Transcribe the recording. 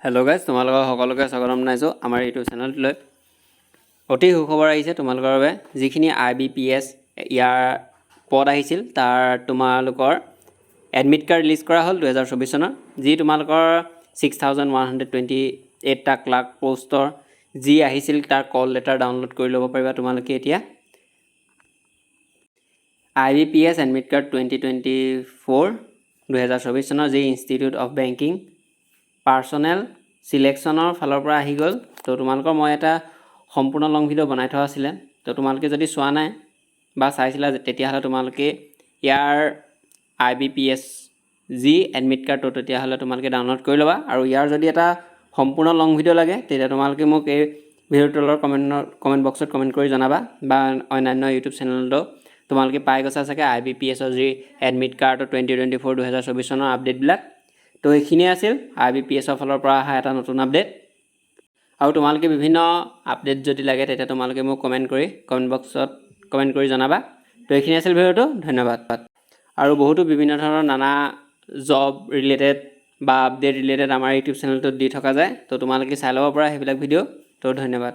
Hello' guys, তোমালোকৰ সকলোকে স্বাগতম জনাইছোঁ আমাৰ ইউটিউব চেনেলটোলৈ। অতি সুখবৰ আহিছে তোমালোকৰ বাবে। যিখিনি IBPS ইয়াৰ পদ আহিছিল তাৰ তোমালোকৰ এডমিট কাৰ্ড ৰিলিজ কৰা হ'ল 2024 চনৰ। যি তোমালোকৰ 6128টা ক্লাৰ্ক পষ্টৰ যি আহিছিল তাৰ কল লেটাৰ ডাউনলোড কৰি ল'ব পাৰিবা তোমালোকে এতিয়া। IBPS এডমিট কাৰ্ড 2024 2024 চনৰ যি ইনষ্টিটিউট অফ বেংকিং পাৰ্চনেল চিলেকশ্যনৰ ফালৰ পৰা আহি গ'ল। তো তোমালোকৰ মই এটা সম্পূৰ্ণ লং ভিডিঅ' বনাই থোৱা আছিলে। তো তোমালোকে যদি চোৱা নাই বা চাইছিলা তেতিয়াহ'লে তোমালোকে ইয়াৰ IBPS যি এডমিট কাৰ্ডটো তেতিয়াহ'লে তোমালোকে ডাউনলোড কৰি ল'বা। আৰু ইয়াৰ যদি এটা সম্পূৰ্ণ লং ভিডিঅ' লাগে তেতিয়া তোমালোকে মোক এই ভিডিঅ'টোৰ তলৰ কমেণ্ট বক্সত কমেণ্ট কৰি জনাবা, বা অন্যান্য ইউটিউব চেনেলতো তোমালোকে পাই গৈছা চাগে IBPSৰ যি এডমিট কাৰ্ডৰ 2024 2024 চনৰ আপডেটবিলাক। তো এইখিনিয়ে আছিল IBPSৰ ফালৰ পৰা অহা এটা নতুন আপডেট। আৰু তোমালোকে বিভিন্ন আপডেট যদি লাগে তেতিয়া তোমালোকে মোক কমেণ্ট বক্সত কমেণ্ট কৰি জনাবা। তো এইখিনি আছিল ভিডিঅ'টো, ধন্যবাদ। আৰু বহুতো বিভিন্ন ধৰণৰ নানা জব ৰিলেটেড বা আপডেট ৰিলেটেড আমাৰ ইউটিউব চেনেলটোত দি থকা যায়। তো তোমালোকে চাই ল'ব পৰা সেইবিলাক ভিডিঅ'। তো ধন্যবাদ।